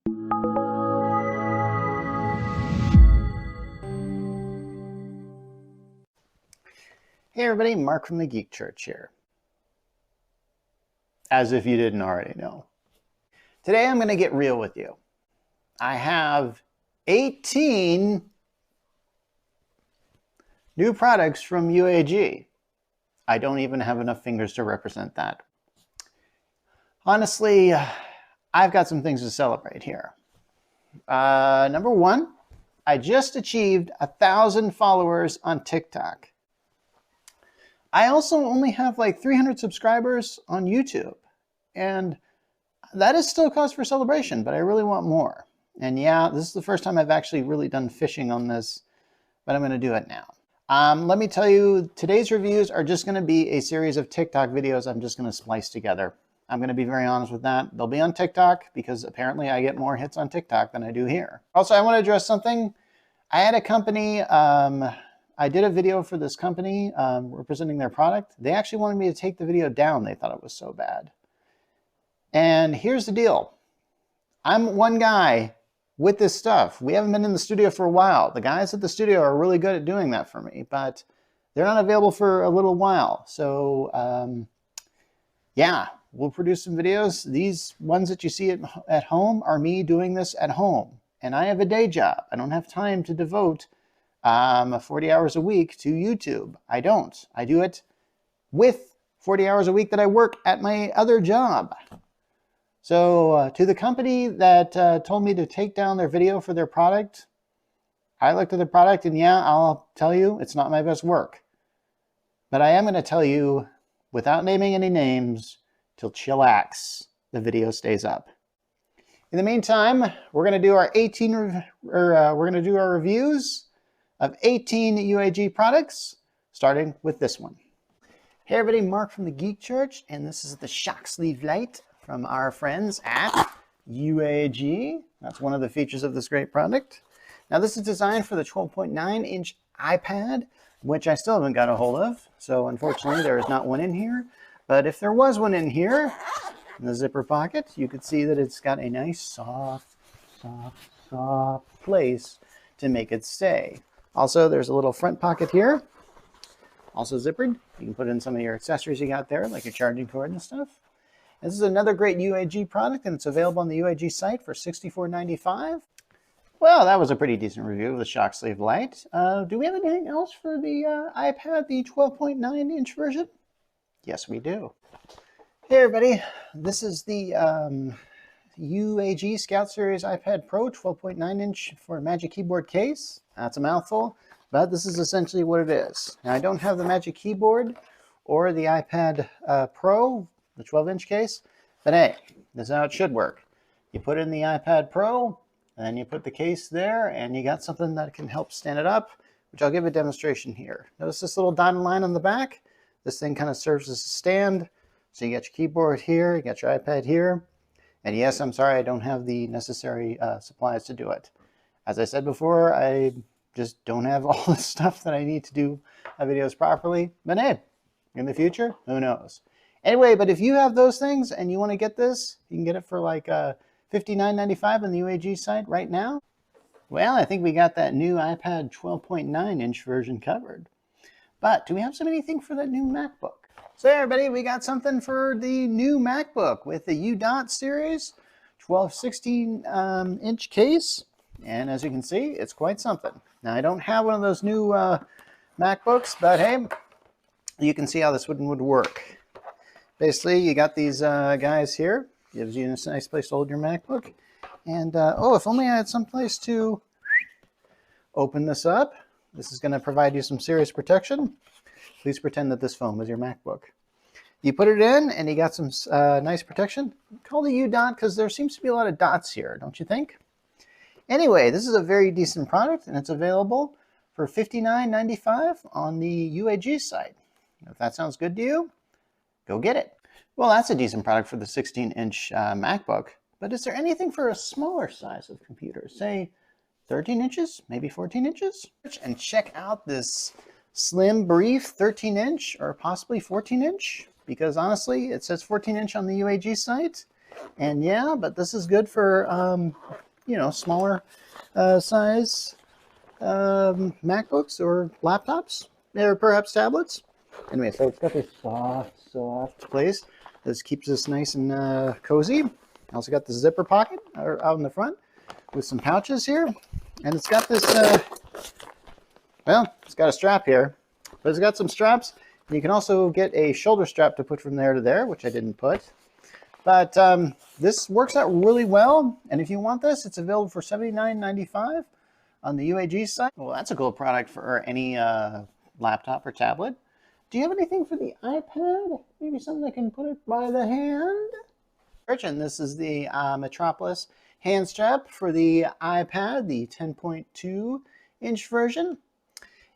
Hey everybody, Mark from the Geek Church here. As if you didn't already know. Today I'm going to get real with you. I have 18 new products from UAG. I don't even have enough fingers to represent that. Honestly, I've got some things to celebrate here. Number one, I just achieved 1,000 followers on TikTok. I also only have like 300 subscribers on YouTube, and that is still cause for celebration, but I really want more. And yeah, this is the first time I've actually really done fishing on this, but I'm going to do it now. Let me tell you, today's reviews are just going to be a series of TikTok videos I'm just going to splice together. I'm going to be very honest with that. They'll be on TikTok because apparently I get more hits on TikTok than I do here. Also, I want to address something. I had a company, I did a video for this company representing their product. They actually wanted me to take the video down. They thought it was so bad. And here's the deal. I'm one guy with this stuff. We haven't been in the studio for a while. The guys at the studio are really good at doing that for me, but they're not available for a little while. So yeah, we'll produce some videos. These ones that you see at home are me doing this at home. And I have a day job. I don't have time to devote 40 hours a week to YouTube. I don't. I do it with 40 hours a week that I work at my other job. So to the company that told me to take down their video for their product, I looked at the product and yeah, I'll tell you, it's not my best work. But I am going to tell you, without naming any names, to chillax, the video stays up. In the meantime, we're going to do our reviews of 18 UAG products, starting with this one. Hey everybody, Mark from the Geek Church, and this is the shock sleeve light from our friends at UAG. That's one of the features of this great product. Now this is designed for the 12.9-inch iPad, which I still haven't got a hold of. So unfortunately there is not one in here. But if there was one in here, in the zipper pocket, you could see that it's got a nice soft place to make it stay. Also, there's a little front pocket here, also zippered. You can put in some of your accessories you got there, like your charging cord and stuff. This is another great UAG product, and it's available on the UAG site for $64.95. Well, that was a pretty decent review of the shock sleeve light. Do we have anything else for the iPad, the 12.9-inch version? Yes, we do. Hey, everybody. This is the UAG Scout Series iPad Pro 12.9-inch for Magic Keyboard case. That's a mouthful, but this is essentially what it is. Now, I don't have the Magic Keyboard or the iPad Pro, the 12-inch case, but hey, this is how it should work. You put in the iPad Pro, and then you put the case there, and you got something that can help stand it up, which I'll give a demonstration here. Notice this little dotted line on the back? This thing kind of serves as a stand. So you got your keyboard here, you got your iPad here. And yes, I'm sorry, I don't have the necessary supplies to do it. As I said before, I just don't have all the stuff that I need to do videos properly. But hey, in the future, who knows? Anyway, but if you have those things and you want to get this, you can get it for like $59.95 on the UAG site right now. Well, I think we got that new iPad 12.9-inch version covered. But do we have anything for that new MacBook? So everybody, we got something for the new MacBook with the UAG Series 12/16-inch case. And as you can see, it's quite something. Now, I don't have one of those new MacBooks, but hey, you can see how this would work. Basically, you got these guys here. Gives you a nice place to hold your MacBook. And, oh, if only I had some place to open this up. This is going to provide you some serious protection. Please pretend that this phone was your MacBook. You put it in, and you got some nice protection. Call the UAG because there seems to be a lot of dots here, don't you think? Anyway, this is a very decent product, and it's available for $59.95 on the UAG site. If that sounds good to you, go get it. Well, that's a decent product for the 16-inch MacBook, but is there anything for a smaller size of computer? Say 13 inches, maybe 14 inches? And check out this Slim Brief 13-inch or possibly 14-inch, because honestly, it says 14-inch on the UAG site. And yeah, but this is good for, you know, smaller size MacBooks or laptops, or perhaps tablets. Anyway, so it's got this soft place. This keeps us nice and cozy. Also got the zipper pocket out in the front with some pouches here. And it's got this, well, it's got a strap here, but it's got some straps. You can also get a shoulder strap to put from there to there, which I didn't put. But this works out really well. And if you want this, it's available for $79.95 on the UAG site. Well, that's a cool product for any laptop or tablet. Do you have anything for the iPad? Maybe something that can put it by the hand? And this is the Metropolis hand strap for the iPad, the 10.2-inch version.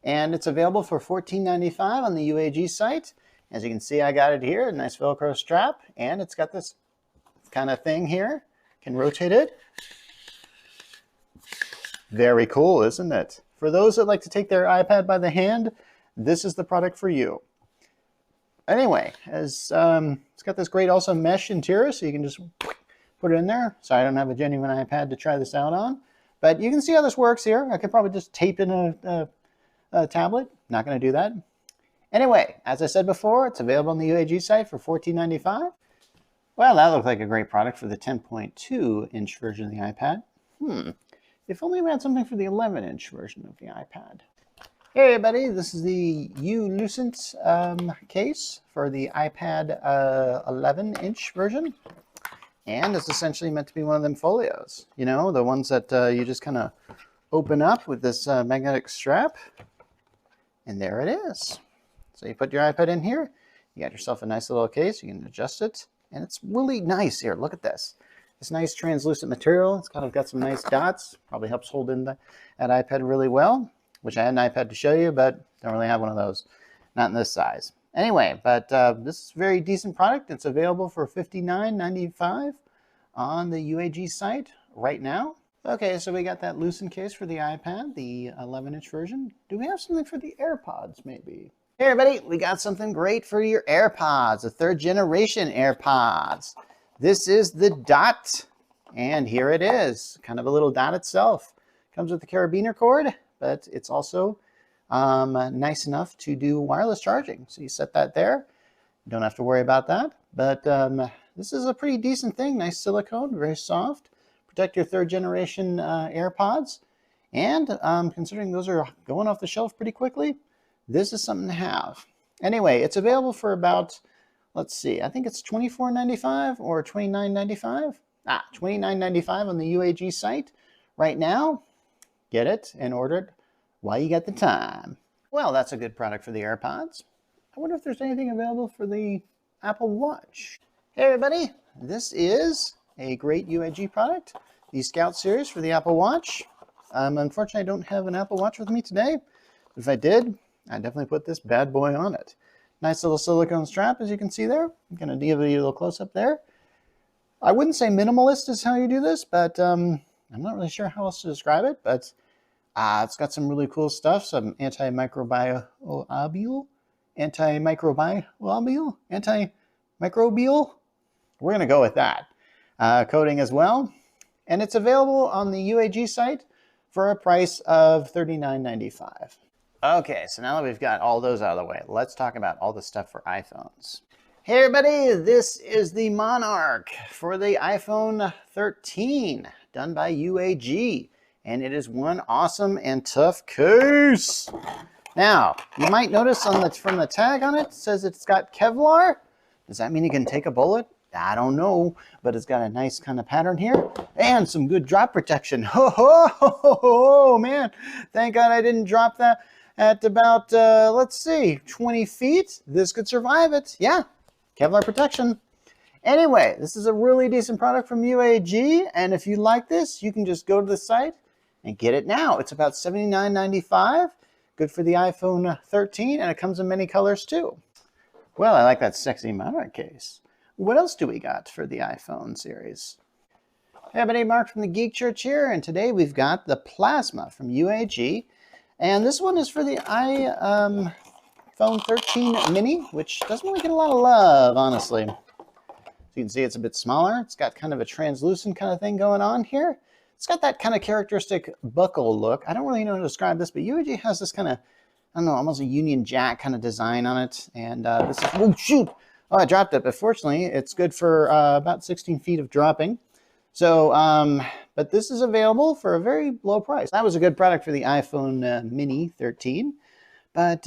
And it's available for $14.95 on the UAG site. As you can see, I got it here, a nice Velcro strap, and it's got this kind of thing here. Can rotate it. Very cool, isn't it? For those that like to take their iPad by the hand, this is the product for you. Anyway, as it's got this great also mesh interior, so you can just put it in there. So I don't have a genuine iPad to try this out on, but you can see how this works here. I could probably just tape in a tablet. Not going to do that. Anyway, as I said before, it's available on the UAG site for $14.95. Well, that looked like a great product for the 10.2-inch version of the iPad. If only we had something for the 11-inch version of the iPad. Hey everybody, this is the Unuisance case for the iPad 11-inch version. And it's essentially meant to be one of them folios. You know, the ones that you just kind of open up with this magnetic strap. And there it is. So you put your iPad in here, you got yourself a nice little case, you can adjust it, and it's really nice here. Look at this. This nice translucent material. It's kind of got some nice dots. Probably helps hold in that iPad really well, which I had an iPad to show you, but don't really have one of those. Not in this size. Anyway, but this is a very decent product. It's available for $59.95 on the UAG site right now. Okay, so we got that loosened case for the iPad, the 11-inch version. Do we have something for the AirPods, maybe? Hey everybody, we got something great for your AirPods, the 3rd generation AirPods. This is the Dot, and here it is, kind of a little dot itself. Comes with the carabiner cord, but it's also nice enough to do wireless charging. So you set that there, don't have to worry about that. But this is a pretty decent thing, nice silicone, very soft. Protect your 3rd generation AirPods, and considering those are going off the shelf pretty quickly, this is something to have. Anyway, it's available for about, let's see, I think it's $24.95 or $29.95. $29.95 on the UAG site right now. Get it and order it while you got the time. Well, that's a good product for the AirPods. I wonder if there's anything available for the Apple Watch. Hey everybody, this is a great UAG product, the Scout Series for the Apple Watch. Unfortunately, I don't have an Apple Watch with me today. If I did, I'd definitely put this bad boy on it. Nice little silicone strap, as you can see there. I'm going to give you a little close-up there. I wouldn't say minimalist is how you do this, but I'm not really sure how else to describe it. But it's got some really cool stuff, some antimicrobial, we're going to go with that, coating as well. And it's available on the UAG site for a price of $39.95. Okay, so now that we've got all those out of the way, let's talk about all the stuff for iPhones. Hey everybody, this is the Monarch for the iPhone 13, done by UAG, and it is one awesome and tough case. Now, you might notice from the tag on it, it says it's got Kevlar. Does that mean you can take a bullet? I don't know, but it's got a nice kind of pattern here and some good drop protection. Oh, man, thank God I didn't drop that at about, let's see, 20 feet. This could survive it. Yeah, Kevlar protection. Anyway, this is a really decent product from UAG, and if you like this, you can just go to the site and get it now. It's about $79.95, good for the iPhone 13, and it comes in many colors too. Well, I like that sexy Monarch case. What else do we got for the iPhone series? Hey everybody, Mark from the Geek Church here, and today we've got the Plasma from UAG. And this one is for the iPhone 13 mini, which doesn't really get a lot of love, honestly. So you can see it's a bit smaller. It's got kind of a translucent kind of thing going on here. It's got that kind of characteristic buckle look. I don't really know how to describe this, but UAG has this kind of, I don't know, almost a Union Jack kind of design on it. And this is, oh shoot, oh, I dropped it. But fortunately, it's good for about 16 feet of dropping. So, but this is available for a very low price. That was a good product for the iPhone Mini 13. But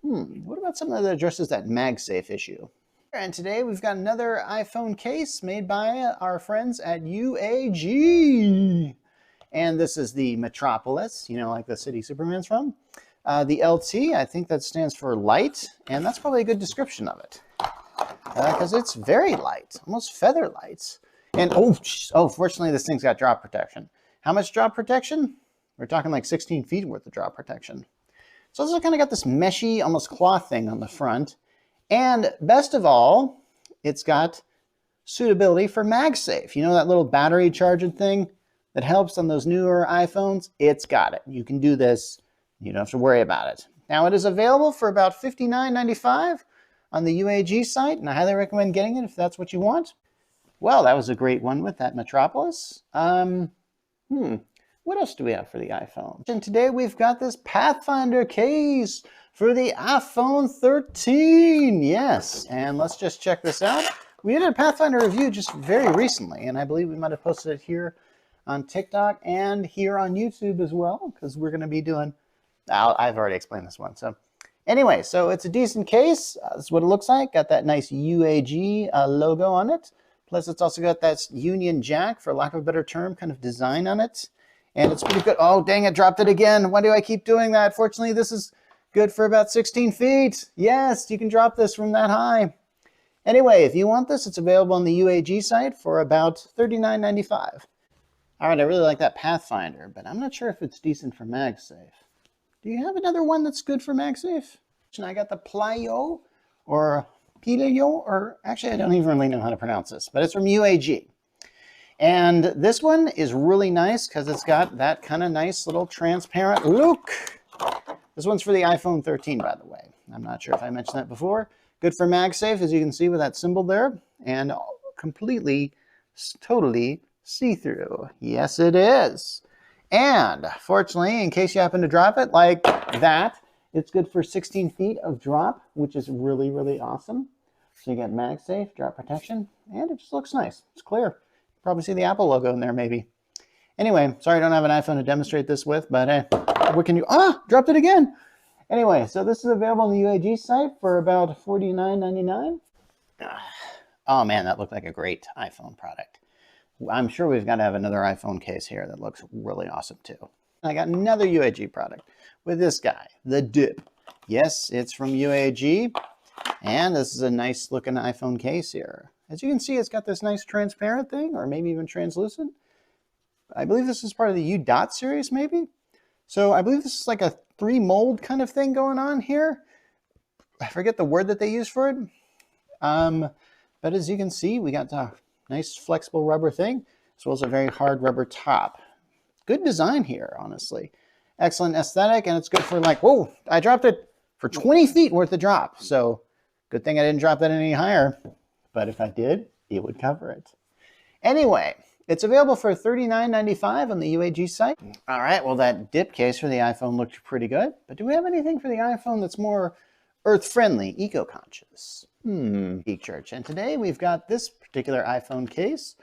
what about something that addresses that MagSafe issue? And today we've got another iPhone case made by our friends at UAG. And this is the Metropolis, you know, like the city Superman's from. The LT, I think that stands for light, and that's probably a good description of it. Because it's very light, almost feather light. And oh, fortunately this thing's got drop protection. How much drop protection? We're talking like 16 feet worth of drop protection. So it's kind of got this meshy, almost cloth thing on the front. And best of all, it's got suitability for MagSafe. You know that little battery charging thing that helps on those newer iPhones? It's got it. You can do this. You don't have to worry about it. Now it is available for about $59.95 on the UAG site, and I highly recommend getting it if that's what you want. Well, that was a great one with that Metropolis. What else do we have for the iPhone? And today we've got this Pathfinder case for the iPhone 13. Yes, and let's just check this out. We did a Pathfinder review just very recently, and I believe we might have posted it here on TikTok and here on YouTube as well, because we're going to be doing, I've already explained this one. So anyway, so it's a decent case. This is what it looks like. Got that nice UAG logo on it. Plus it's also got that Union Jack, for lack of a better term, kind of design on it. And it's pretty good. Oh, dang it, dropped it again. Why do I keep doing that? Fortunately, this is good for about 16 feet. Yes, you can drop this from that high. Anyway, if you want this, it's available on the UAG site for about $39.95. All right, I really like that Pathfinder, but I'm not sure if it's decent for MagSafe. Do you have another one that's good for MagSafe? And I got the Playo, or actually, I don't even really know how to pronounce this, but it's from UAG. And this one is really nice because it's got that kind of nice little transparent look. This one's for the iPhone 13, by the way. I'm not sure if I mentioned that before. Good for MagSafe, as you can see with that symbol there. And completely, totally see-through. Yes, it is. And fortunately, in case you happen to drop it like that, it's good for 16 feet of drop, which is really, really awesome. So you get MagSafe, drop protection, and it just looks nice. It's clear. Probably see the Apple logo in there, maybe. Anyway, sorry I don't have an iPhone to demonstrate this with, but what can you... dropped it again! Anyway, so this is available on the UAG site for about $49.99. Oh man, that looked like a great iPhone product. I'm sure we've got to have another iPhone case here that looks really awesome too. I got another UAG product with this guy, the Dip. Yes, it's from UAG, and this is a nice looking iPhone case here. As you can see, it's got this nice transparent thing, or maybe even translucent. I believe this is part of the U Dot series, maybe. So I believe this is like a 3-mold kind of thing going on here. I forget the word that they use for it. But as you can see, we got a nice flexible rubber thing, as well as a very hard rubber top. Good design here, honestly. Excellent aesthetic, and it's good for like, whoa, I dropped it for 20 feet worth of drop. So good thing I didn't drop that any higher. But if I did, it would cover it. Anyway, it's available for $39.95 on the UAG site. All right, well, that Dip case for the iPhone looked pretty good. But do we have anything for the iPhone that's more earth-friendly, eco-conscious? Geek Church. And today we've got this particular iPhone case.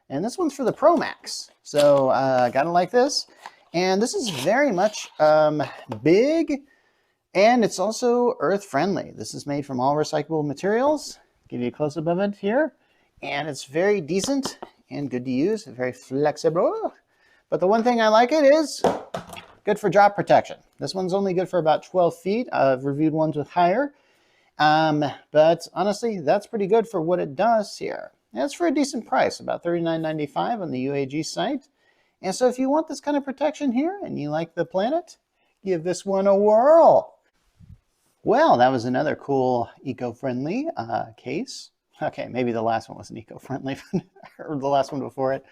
And this one's for the Pro Max. So gotta like this. And this is very much big. And it's also earth-friendly. This is made from all recyclable materials. Give you a close-up of it here. And it's very decent and good to use, very flexible. But the one thing I like it is good for drop protection. This one's only good for about 12 feet. I've reviewed ones with higher. But honestly, that's pretty good for what it does here. And it's for a decent price, about $39.95 on the UAG site. And so if you want this kind of protection here and you like the planet, give this one a whirl. Well, that was another cool eco-friendly case. Okay, maybe the last one wasn't eco-friendly, or the last one before it.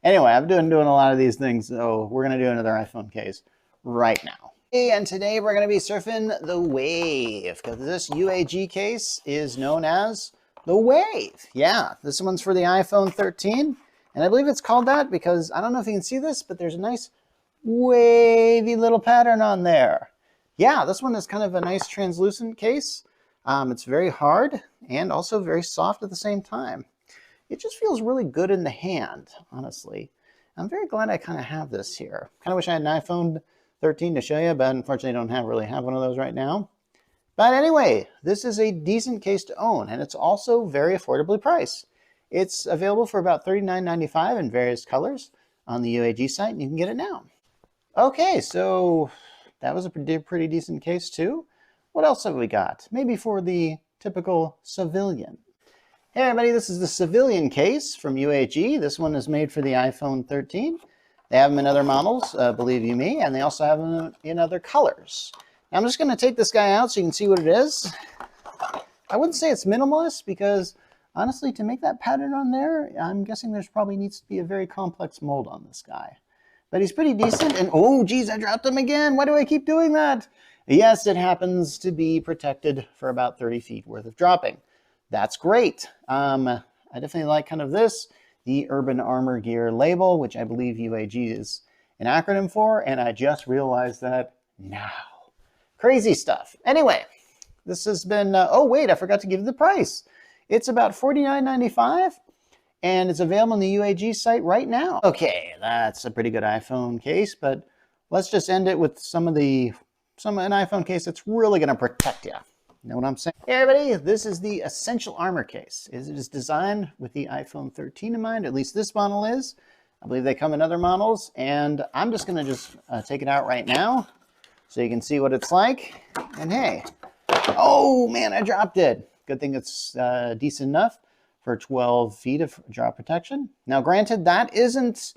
Anyway, I'm doing a lot of these things, so we're going to do another iPhone case right now. And today we're going to be surfing the wave, because this UAG case is known as The Wave. Yeah, this one's for the iPhone 13. And I believe it's called that because, I don't know if you can see this, but there's a nice wavy little pattern on there. Yeah, this one is kind of a nice translucent case. It's very hard and also very soft at the same time. It just feels really good in the hand, honestly. I'm very glad I kind of have this here. Kind of wish I had an iPhone 13 to show you, but unfortunately I don't really have one of those right now. But anyway, this is a decent case to own, and it's also very affordably priced. It's available for about $39.95 in various colors on the UAG site, and you can get it now. Okay, so that was a pretty decent case too. What else have we got? Maybe for the typical civilian. Hey everybody, this is the Civilian case from UAG. This one is made for the iPhone 13. They have them in other models, believe you me, and they also have them in other colors. Now, I'm just going to take this guy out so you can see what it is. I wouldn't say it's minimalist because, honestly, to make that pattern on there, I'm guessing there's probably needs to be a very complex mold on this guy. But he's pretty decent, and oh, geez, I dropped him again. Why do I keep doing that? Yes, it happens to be protected for about 30 feet worth of dropping. That's great. I definitely like kind of this, the Urban Armor Gear label, which I believe UAG is an acronym for, and I just realized that now. Crazy stuff. Anyway, this has been, oh wait, I forgot to give you the price. It's about $49.95, and it's available on the UAG site right now. Okay, that's a pretty good iPhone case, but let's just end it with an iPhone case that's really gonna protect you. You know what I'm saying? Hey everybody, this is the Essential Armor case. It is designed with the iPhone 13 in mind, at least this model is. I believe they come in other models, and I'm just gonna take it out right now so you can see what it's like. And hey, oh man, I dropped it. Good thing it's decent enough for 12 feet of drop protection. Now granted, that isn't,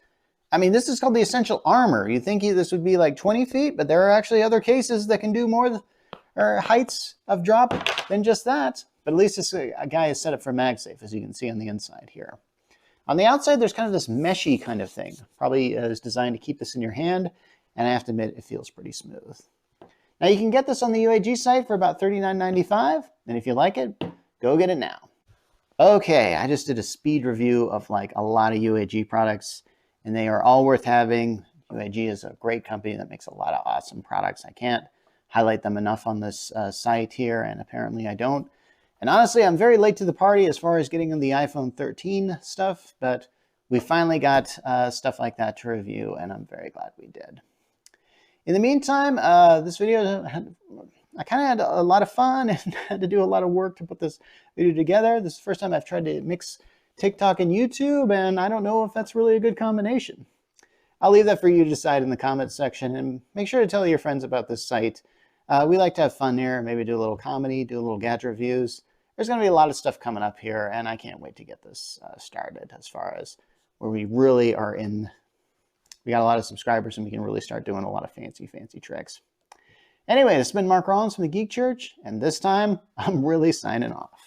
I mean, this is called the Essential Armor. You'd think this would be like 20 feet, but there are actually other cases that can do more or heights of drop than just that. But at least this guy is set up for MagSafe, as you can see on the inside here. On the outside, there's kind of this meshy kind of thing. Probably is designed to keep this in your hand, and I have to admit, it feels pretty smooth. Now you can get this on the UAG site for about $39.95, and if you like it, go get it now. Okay, I just did a speed review of like a lot of UAG products, and they are all worth having. UAG is a great company that makes a lot of awesome products. I can't highlight them enough on this site here, and apparently I don't. And honestly, I'm very late to the party as far as getting in the iPhone 13 stuff, but we finally got stuff like that to review, and I'm very glad we did. In the meantime, this video, I kind of had a lot of fun and had to do a lot of work to put this video together. This is the first time I've tried to mix TikTok and YouTube, and I don't know if that's really a good combination. I'll leave that for you to decide in the comments section, and make sure to tell your friends about this site. We like to have fun here, maybe do a little comedy, do a little gadget reviews. There's going to be a lot of stuff coming up here, and I can't wait to get this started as far as where we really are in. We got a lot of subscribers, and we can really start doing a lot of fancy tricks. Anyway, this has been Mark Rollins from the Geek Church, and this time I'm really signing off.